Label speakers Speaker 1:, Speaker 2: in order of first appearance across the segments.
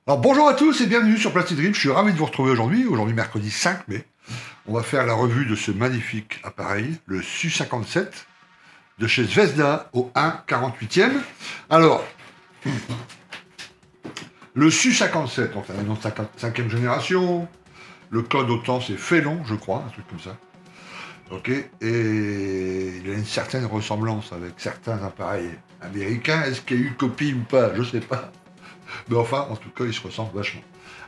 Speaker 1: Alors bonjour à tous et bienvenue sur Plastic Dream, je suis ravi de vous retrouver aujourd'hui, mercredi 5 mai. On va faire la revue de ce magnifique appareil, le Su-57, de chez Zvezda au 1/48e. Alors, le Su-57, enfin un nom de 5e génération, le code autant c'est Félon, je crois, un truc comme ça. Ok, et il a une certaine ressemblance avec certains appareils américains. Est-ce qu'il y a eu copie ou pas? Je sais pas. Mais enfin, en tout cas, il se ressemble vachement.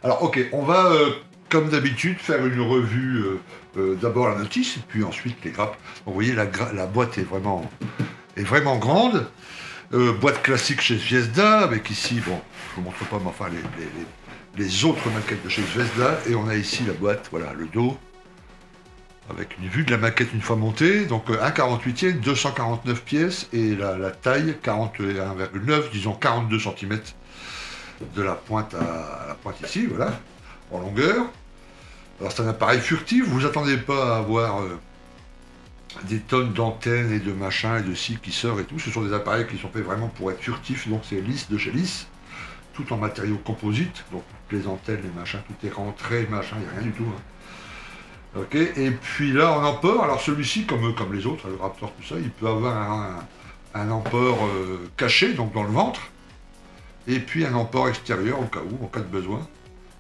Speaker 1: Alors, ok, on va, comme d'habitude, faire une revue, d'abord la notice, et puis ensuite les grappes. Donc, vous voyez, la boîte est vraiment grande. Boîte classique chez Zvezda, avec ici, bon, je vous montre pas, mais enfin, les autres maquettes de chez Zvezda. Et on a ici la boîte, voilà, le dos, avec une vue de la maquette une fois montée. Donc, 1/48e, 249 pièces, et la taille, 41,9, disons 42 cm. De la pointe à la pointe ici, voilà, en longueur. Alors c'est un appareil furtif, vous vous attendez pas à avoir des tonnes d'antennes et de machins et de scies qui sortent et tout. Ce sont des appareils qui sont faits vraiment pour être furtifs, donc c'est lisse de chez lisse, tout en matériaux composites, donc les antennes, les machins, tout est rentré, machin, il n'y a rien du tout. Hein. Ok, et puis là en emport, alors celui-ci, comme les autres, le Raptor, tout ça, il peut avoir un emport caché, donc dans le ventre. Et puis un emport extérieur au cas où, en cas de besoin.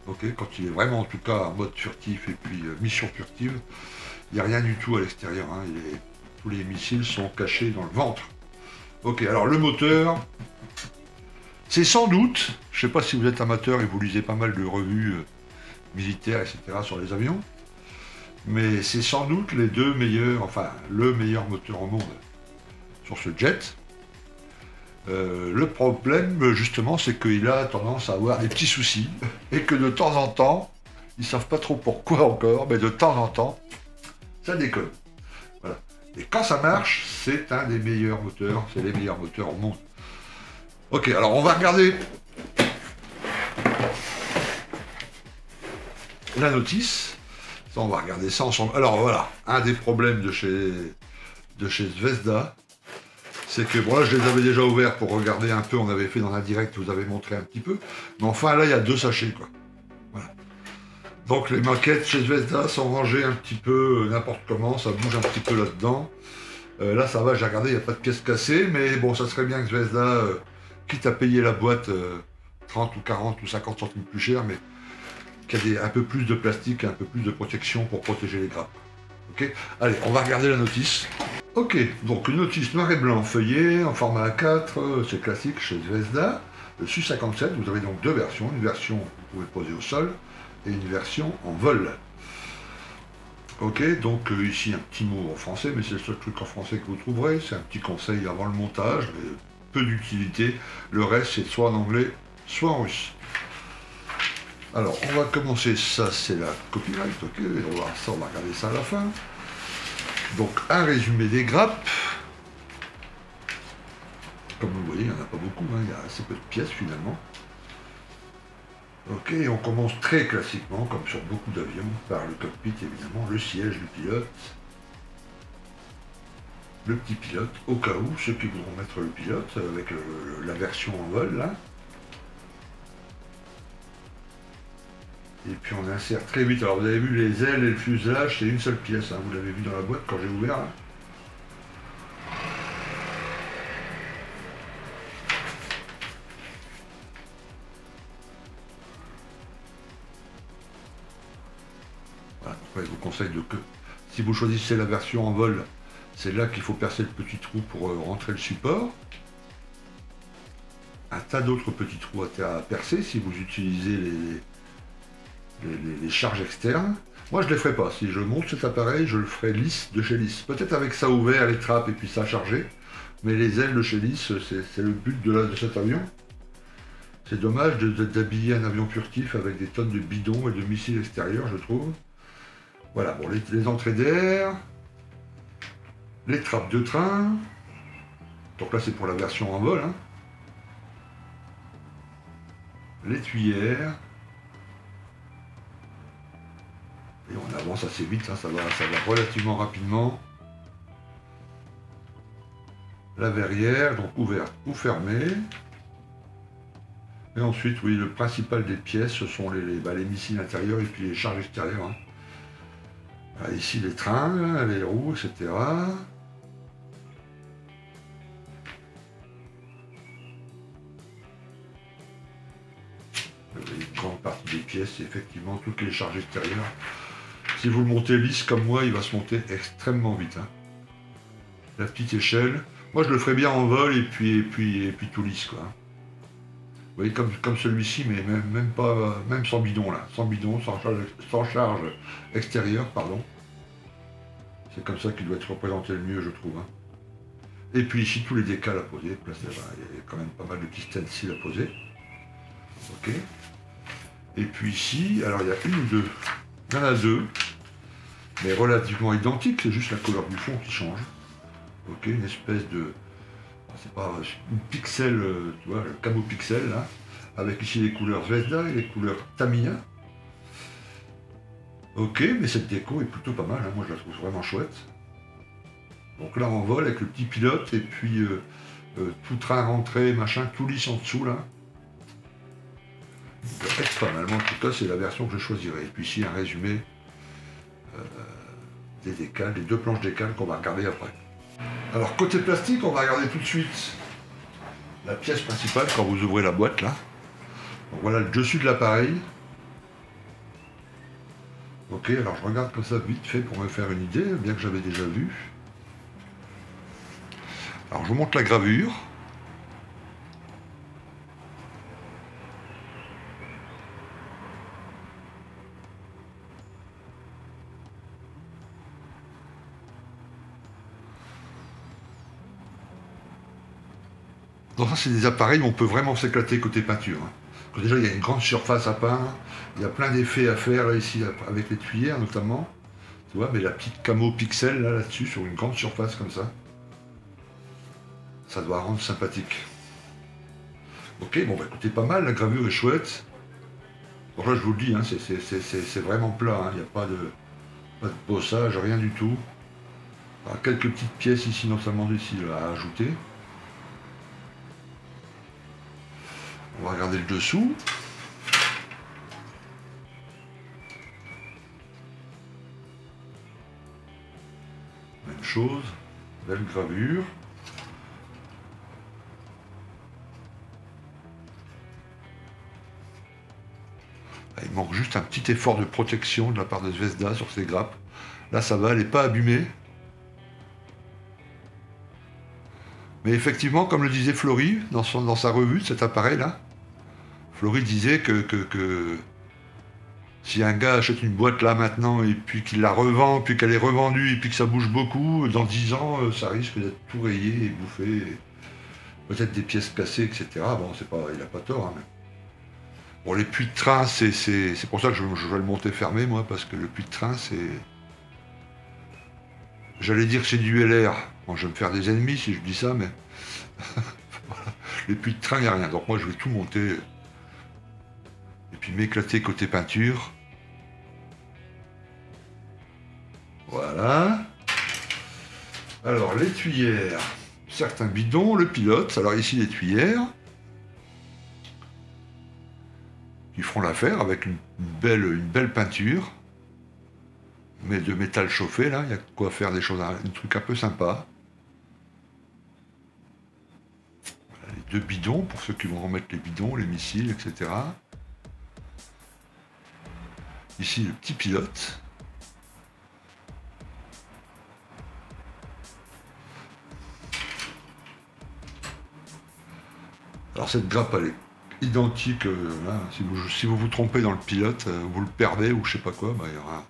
Speaker 1: Ok, quand il est vraiment en tout cas en mode furtif et puis mission furtive, il n'y a rien du tout à l'extérieur. Hein, tous les missiles sont cachés dans le ventre. Ok, alors le moteur, c'est sans doute, je ne sais pas si vous êtes amateur et vous lisez pas mal de revues militaires, etc. sur les avions, mais c'est sans doute les deux meilleurs, enfin le meilleur moteur au monde sur ce jet. Le problème, justement, c'est qu'il a tendance à avoir des petits soucis, et que de temps en temps, ils savent pas trop pourquoi encore, mais de temps en temps, ça déconne. Voilà. Et quand ça marche, c'est un des meilleurs moteurs, c'est les meilleurs moteurs au monde. Ok, alors on va regarder la notice. Ça, on va regarder ça ensemble. Alors voilà, un des problèmes de chez Zvezda, c'est que, bon là je les avais déjà ouverts pour regarder un peu, on avait fait dans un direct, je vous avez montré un petit peu, mais enfin là il y a deux sachets quoi. Voilà. Donc les maquettes chez Zvezda sont rangées un petit peu n'importe comment, ça bouge un petit peu là-dedans. Là ça va, j'ai regardé, il n'y a pas de pièces cassées, mais bon ça serait bien que Zvezda, quitte à payer la boîte 30 ou 40 ou 50 centimes plus cher, mais qu'il y ait un peu plus de plastique, un peu plus de protection pour protéger les grappes. Ok, allez, on va regarder la notice. Ok, donc une notice noir et blanc feuillée en format A4, c'est classique chez Zvezda. Le Su-57, vous avez donc deux versions. Une version que vous pouvez poser au sol et une version en vol. Ok, donc ici un petit mot en français, mais c'est le seul truc en français que vous trouverez. C'est un petit conseil avant le montage, mais peu d'utilité. Le reste, c'est soit en anglais, soit en russe. Alors, on va commencer, ça c'est la copyright, ok, on va regarder ça à la fin. Donc, un résumé des grappes. Comme vous voyez, il n'y en a pas beaucoup, hein, il y a assez peu de pièces finalement. Ok, on commence très classiquement, comme sur beaucoup d'avions, par le cockpit évidemment, le siège du pilote. Le petit pilote, au cas où, ceux qui voudront mettre le pilote, avec la version en vol là. Et puis on insère très vite, alors vous avez vu les ailes et le fuselage, c'est une seule pièce, hein, vous l'avez vu dans la boîte quand j'ai ouvert. Là. Voilà, je vous conseille que, si vous choisissez la version en vol, c'est là qu'il faut percer le petit trou pour rentrer le support. Un tas d'autres petits trous à percer si vous utilisez les charges externes. Moi je ne les ferai pas, si je monte cet appareil, je le ferai lisse de chez lisse. Peut-être avec ça ouvert, les trappes et puis ça chargé, mais les ailes de chez lisse, c'est le but de cet avion. C'est dommage d'habiller un avion furtif avec des tonnes de bidons et de missiles extérieurs, je trouve. Voilà, bon, les entrées d'air, les trappes de train, donc là c'est pour la version en vol, hein. Les tuyères, et on avance assez vite, hein, ça va relativement rapidement. La verrière, donc ouverte ou fermée. Et ensuite, oui, le principal des pièces, ce sont les missiles intérieurs et puis les charges extérieures. Hein. Voilà, ici, les trains, les roues, etc. Une grande partie des pièces, c'est effectivement toutes les charges extérieures. Si vous le montez lisse comme moi, il va se monter extrêmement vite. Hein. La petite échelle. Moi, je le ferais bien en vol et puis tout lisse, quoi. Vous voyez, comme celui-ci, mais même pas, même sans bidon, là. Sans bidon, sans charge extérieure, pardon. C'est comme ça qu'il doit être représenté le mieux, je trouve. Hein. Et puis ici, tous les décals à poser. Là, il y a quand même pas mal de petits stencils à poser. Ok. Et puis ici, alors il y a une ou deux. Il y en a deux, mais relativement identiques, c'est juste la couleur du fond qui change. Ok, une espèce de... C'est pas une pixel, tu vois, le camo pixel, là, avec ici les couleurs Zvezda et les couleurs Tamiya. Ok, mais cette déco est plutôt pas mal, hein. Moi je la trouve vraiment chouette. Donc là on vole avec le petit pilote et puis tout train rentré, machin, tout lisse en dessous là. Ça peut être pas mal, moi en tout cas c'est la version que je choisirai. Et puis ici un résumé des décals, les deux planches décales qu'on va regarder après. Alors côté plastique, on va regarder tout de suite la pièce principale quand vous ouvrez la boîte là. Donc voilà le dessus de l'appareil. Ok, alors je regarde comme ça vite fait pour me faire une idée, bien que j'avais déjà vu. Alors je vous montre la gravure. Donc ça c'est des appareils où on peut vraiment s'éclater côté peinture. Hein. Déjà il y a une grande surface à peindre, il y a plein d'effets à faire là, ici avec les tuyères notamment. Tu vois, mais la petite camo pixel là-dessus sur une grande surface comme ça. Ça doit rendre sympathique. Ok, bon bah écoutez, pas mal, la gravure est chouette. Bon là je vous le dis, hein, c'est vraiment plat, hein, il n'y a pas de bossage, rien du tout. Alors, quelques petites pièces ici, notamment ici, là, à ajouter. On va regarder le dessous. Même chose, belle gravure. Il manque juste un petit effort de protection de la part de Zvezda sur ces grappes. Là ça va, elle n'est pas abîmée. Mais effectivement, comme le disait Flory dans sa revue de cet appareil-là, Flory disait que si un gars achète une boîte là maintenant et puis qu'il la revend, puis qu'elle est revendue et puis que ça bouge beaucoup, dans 10 ans, ça risque d'être tout rayé et bouffé. Peut-être des pièces cassées, etc. Bon, c'est pas, il n'a pas tort. Hein, mais... Bon, les puits de train, c'est pour ça que je vais le monter fermé, moi, parce que le puits de train, c'est... J'allais dire que c'est du LR. Bon, je vais me faire des ennemis si je dis ça, mais... Voilà. Les puits de train, il n'y a rien. Donc moi, je vais tout monter. Et puis m'éclater côté peinture. Voilà. Alors, les tuyères. Certains bidons, le pilote. Alors ici, les tuyères. Qui feront l'affaire avec une belle peinture. Mais de métal chauffé, là, il y a quoi faire des choses, un truc un peu sympa. Voilà, les deux bidons, pour ceux qui vont remettre les bidons, les missiles, etc. Ici, le petit pilote. Alors cette grappe, elle est identique. Là, si vous vous trompez dans le pilote, vous le perdez ou je sais pas quoi, bah, il y aura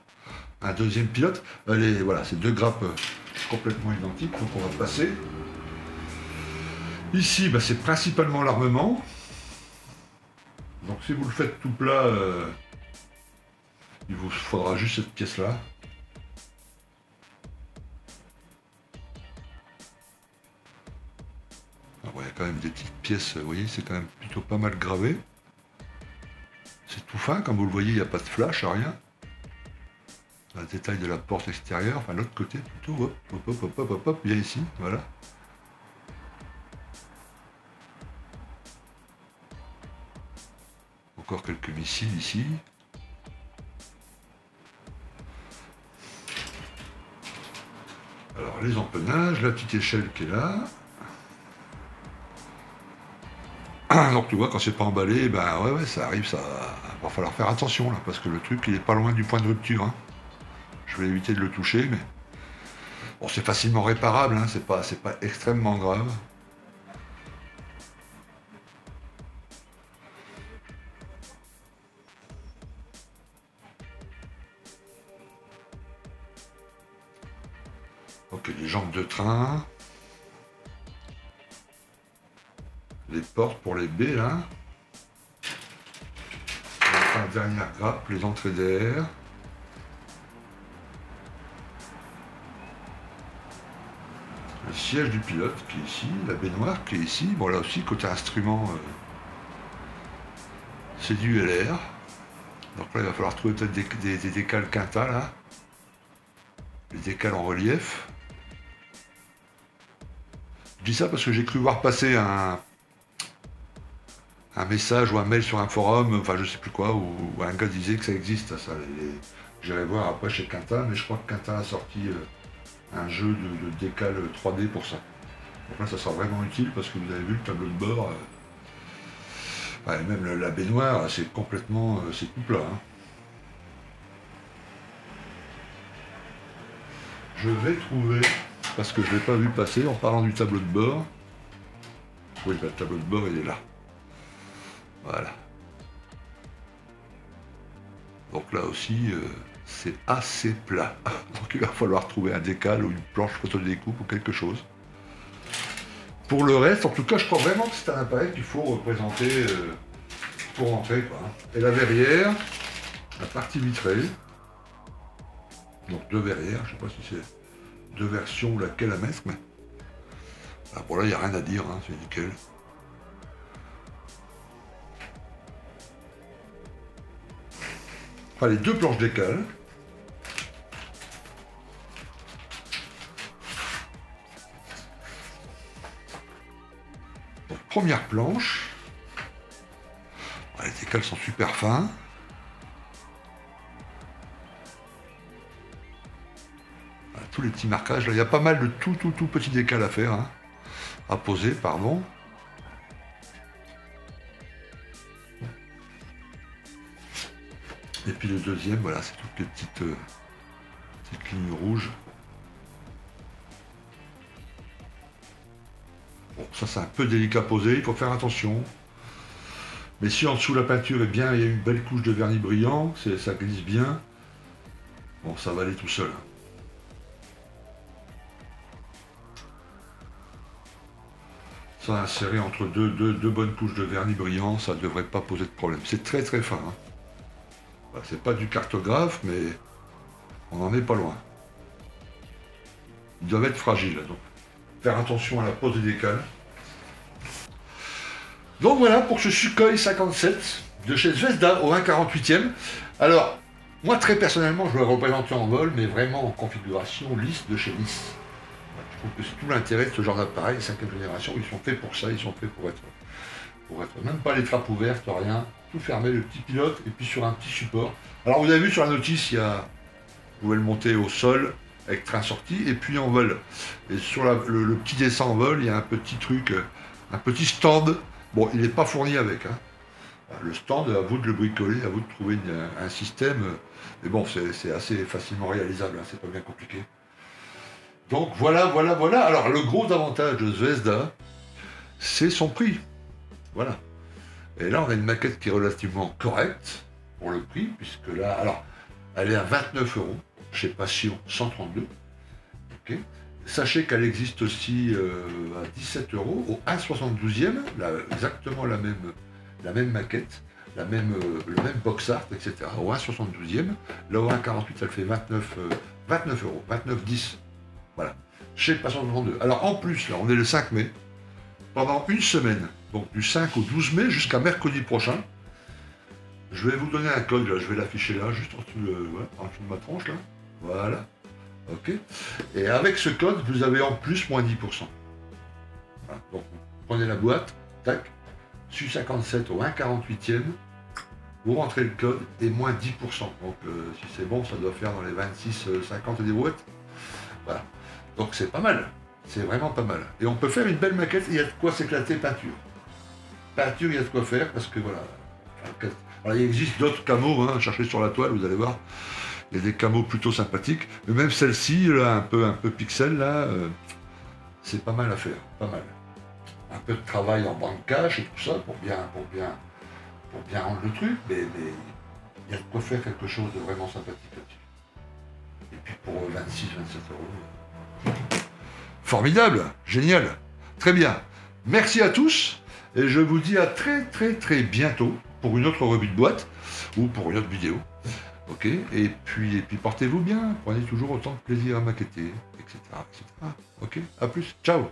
Speaker 1: un deuxième pilote. Voilà, ces deux grappes complètement identiques, donc on va passer. Ici, bah, c'est principalement l'armement. Donc si vous le faites tout plat, il vous faudra juste cette pièce-là. Il y a quand même des petites pièces, vous voyez, c'est quand même plutôt pas mal gravé. C'est tout fin, comme vous le voyez, il n'y a pas de flash, rien. Le détail de la porte extérieure, enfin l'autre côté plutôt, hop, bien ici, voilà. encore quelques missiles ici. Alors les empennages, la petite échelle qui est là. Donc tu vois, quand c'est pas emballé, ben ouais, ça arrive, ça va falloir faire attention là, parce que le truc il est pas loin du point de rupture. Hein. Je vais éviter de le toucher, mais bon, c'est facilement réparable, hein, c'est pas extrêmement grave. Ok, les jambes de train. Les portes pour les baies là. La dernière grappe, les entrées d'air. Le siège du pilote qui est ici, la baignoire qui est ici. Bon là aussi, côté instrument, c'est du LR. Donc là, il va falloir trouver peut-être des décales quinta là. Les décales en relief. Je dis ça parce que j'ai cru voir passer un message ou un mail sur un forum, enfin je sais plus quoi, où un gars disait que ça existe, ça. J'irai voir après chez Quinta, mais je crois que Quinta a sorti un jeu de décale 3D pour ça. Donc là, ça sera vraiment utile parce que vous avez vu le tableau de bord, ouais, même la baignoire, c'est complètement, c'est tout plat. Hein. Je vais trouver, parce que je ne l'ai pas vu passer en parlant du tableau de bord. Oui, bah, le tableau de bord, il est là. Voilà. Donc là aussi, c'est assez plat. Donc il va falloir trouver un décal ou une planche photo découpe ou quelque chose. Pour le reste, en tout cas, je crois vraiment que c'est un appareil qu'il faut représenter pour rentrer, quoi. Et la verrière, la partie vitrée. Donc deux verrières, je ne sais pas si c'est deux versions ou laquelle à mettre, mais... Alors pour là, il n'y a rien à dire, hein, c'est nickel. Enfin, les deux planches décales. Donc, première planche. Les décales sont super fins. Voilà, tous les petits marquages. Là, il y a pas mal de tout petits décales à faire. Hein, à poser, pardon. Et puis le deuxième, voilà, c'est toutes les petites lignes rouges. Bon, ça c'est un peu délicat à poser, il faut faire attention. Mais si en dessous la peinture est bien, il y a une belle couche de vernis brillant, ça glisse bien, bon, ça va aller tout seul. Ça inséré entre deux bonnes couches de vernis brillant, ça ne devrait pas poser de problème. C'est très fin. Hein. C'est pas du cartographe, mais on n'en est pas loin. Ils doivent être fragiles, donc faire attention à la pose des décales. Donc voilà pour ce Sukhoi 57 de chez Zvezda au 1,48e. Alors, moi très personnellement, je le représente en vol, mais vraiment en configuration lisse de chez Nice. Je trouve que c'est tout l'intérêt de ce genre d'appareil, 5e génération, ils sont faits pour ça, ils sont faits pour être même pas les trappes ouvertes, rien, tout fermé, le petit pilote, et puis sur un petit support. Alors vous avez vu sur la notice, vous pouvez le monter au sol, avec train sorti, et puis en vol. Et sur le petit descend en vol, il y a un petit truc, un petit stand. Bon, il n'est pas fourni avec. Hein. Le stand, à vous de le bricoler, à vous de trouver un système. Mais bon, c'est assez facilement réalisable, hein, c'est pas bien compliqué. Donc voilà. Alors le gros avantage de Zvezda, c'est son prix. Voilà. Et là, on a une maquette qui est relativement correcte pour le prix, puisque là, alors, elle est à 29 € chez Passion 132. Okay. Sachez qu'elle existe aussi à 17 € au 1,72e, exactement la même maquette, le même box art, etc. Au 1,72e. Là, au 1,48, elle fait 29 €, 29,10. Voilà. Chez Passion 132. Alors, en plus, là, on est le 5 mai. Pendant une semaine, donc du 5 au 12 mai jusqu'à mercredi prochain, je vais vous donner un code, là, je vais l'afficher là, juste en dessous de ma tranche, là. Voilà. Ok. Et avec ce code, vous avez en plus moins 10%. Voilà. Donc, vous prenez la boîte, tac, SU57 au 1,48e, vous rentrez le code et moins 10%. Donc si c'est bon, ça doit faire dans les 26-50 des brouettes. Voilà. Donc c'est pas mal. C'est vraiment pas mal. Et on peut faire une belle maquette, il y a de quoi s'éclater peinture. Peinture, il y a de quoi faire, parce que voilà. Alors, il existe d'autres camos, hein, cherchez sur la toile, vous allez voir. Il y a des camos plutôt sympathiques. Mais même celle-ci, là, un peu pixel, là, c'est pas mal à faire. Pas mal. Un peu de travail en banque cash et tout ça pour bien rendre le truc, mais il y a de quoi faire quelque chose de vraiment sympathique là-dessus. Et puis pour 26-27 euros. Formidable, génial, très bien. Merci à tous et je vous dis à très bientôt pour une autre revue de boîte ou pour une autre vidéo. Ok, et puis portez-vous bien, prenez toujours autant de plaisir à maqueter, etc. Ok, à plus, ciao.